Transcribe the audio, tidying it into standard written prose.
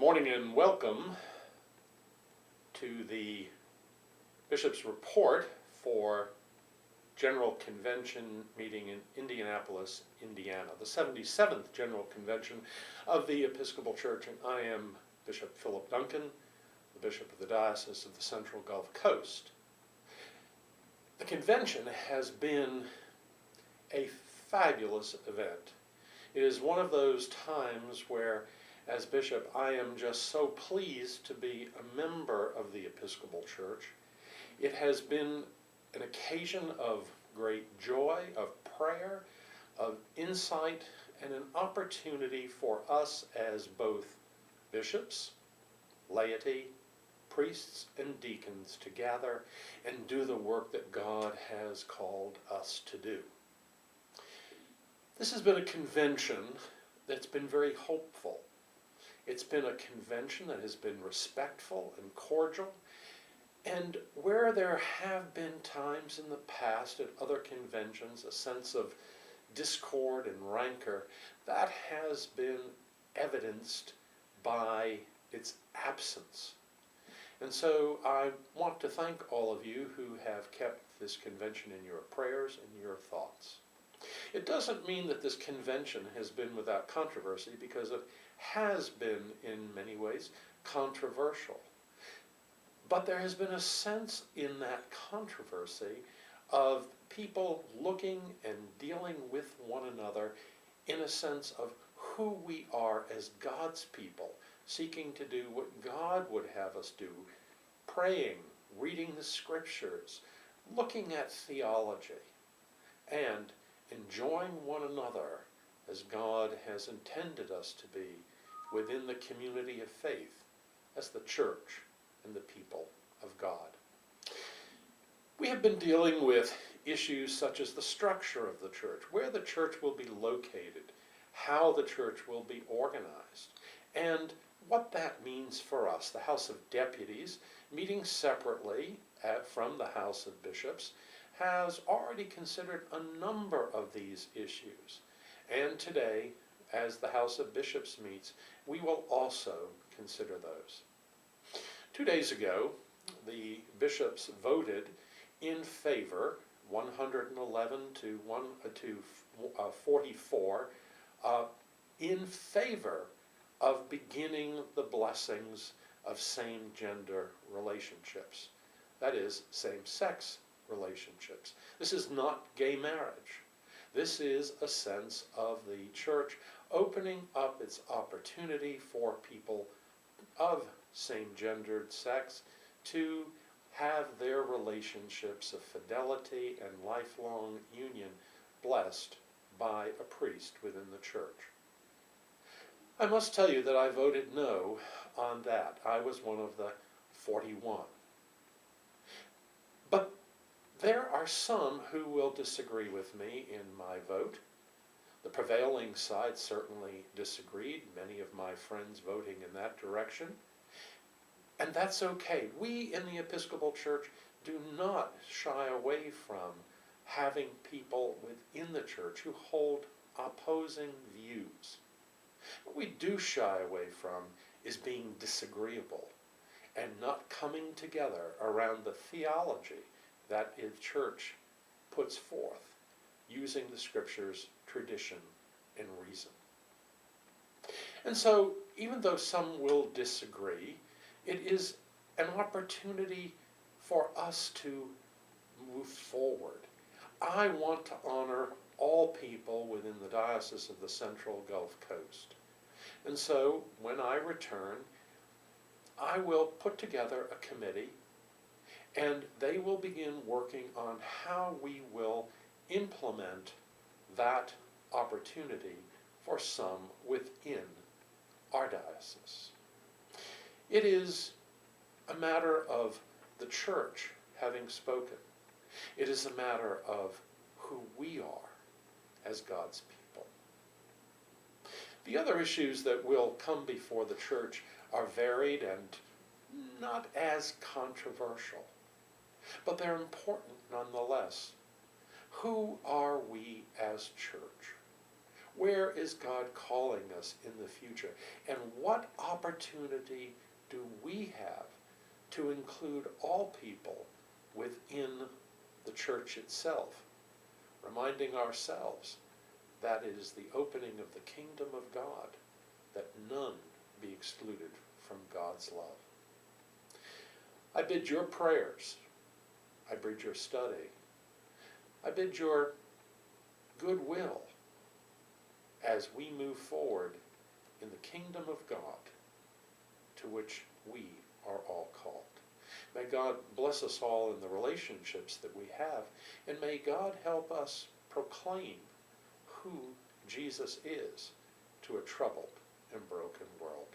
morning and welcome to the Bishop's Report for General Convention meeting in Indianapolis, Indiana, the 77th General Convention of the Episcopal Church, and I am Bishop Philip Duncan, the Bishop of the Diocese of the Central Gulf Coast. The convention has been a fabulous event. It is one of those times where, as Bishop, I am just so pleased to be a member of the Episcopal Church. It has been an occasion of great joy, of prayer, of insight, and an opportunity for us as both bishops, laity, priests, and deacons to gather and do the work that God has called us to do. This has been a convention that's been very hopeful. It's been a convention that has been respectful and cordial, and where there have been times in the past at other conventions a sense of discord and rancor, that has been evidenced by its absence. And so I want to thank all of you who have kept this convention in your prayers and your thoughts. It doesn't mean that this convention has been without controversy, because it has been in many ways controversial. But there has been a sense in that controversy of people looking and dealing with one another in a sense of who we are as God's people, seeking to do what God would have us do, praying, reading the scriptures, looking at theology, and enjoying one another as God has intended us to be within the community of faith as the church and the people of God. We have been dealing with issues such as the structure of the church, where the church will be located, how the church will be organized, and what that means for us. The House of Deputies, meeting separately from the House of Bishops, has already considered a number of these issues. And today, as the House of Bishops meets, we will also consider those. 2 days ago, the bishops voted in favor, 111 to 44, in favor of beginning the blessings of same-gender relationships. That is, same-sex relationships. This is not gay marriage. This is a sense of the church opening up its opportunity for people of same-gendered sex to have their relationships of fidelity and lifelong union blessed by a priest within the church. I must tell you that I voted no on that. I was one of the 41. But there are some who will disagree with me in my vote. The prevailing side certainly disagreed, many of my friends voting in that direction. And that's okay. We in the Episcopal Church do not shy away from having people within the church who hold opposing views. What we do shy away from is being disagreeable and not coming together around the theology that the church puts forth, using the scriptures, tradition, and reason. And so, even though some will disagree, it is an opportunity for us to move forward. I want to honor all people within the Diocese of the Central Gulf Coast. And so, when I return, I will put together a committee, and they will begin working on how we will implement that opportunity for some within our diocese. It is a matter of the church having spoken. It is a matter of who we are as God's people. The other issues that will come before the church are varied and not as controversial, but they're important nonetheless. Who are we as church? Where is God calling us in the future? And what opportunity do we have to include all people within the church itself, reminding ourselves that it is the opening of the kingdom of God, that none be excluded from God's love. I bid your prayers, I bid your study, I bid your goodwill as we move forward in the kingdom of God to which we are all called. May God bless us all in the relationships that we have, and may God help us proclaim who Jesus is to a troubled and broken world.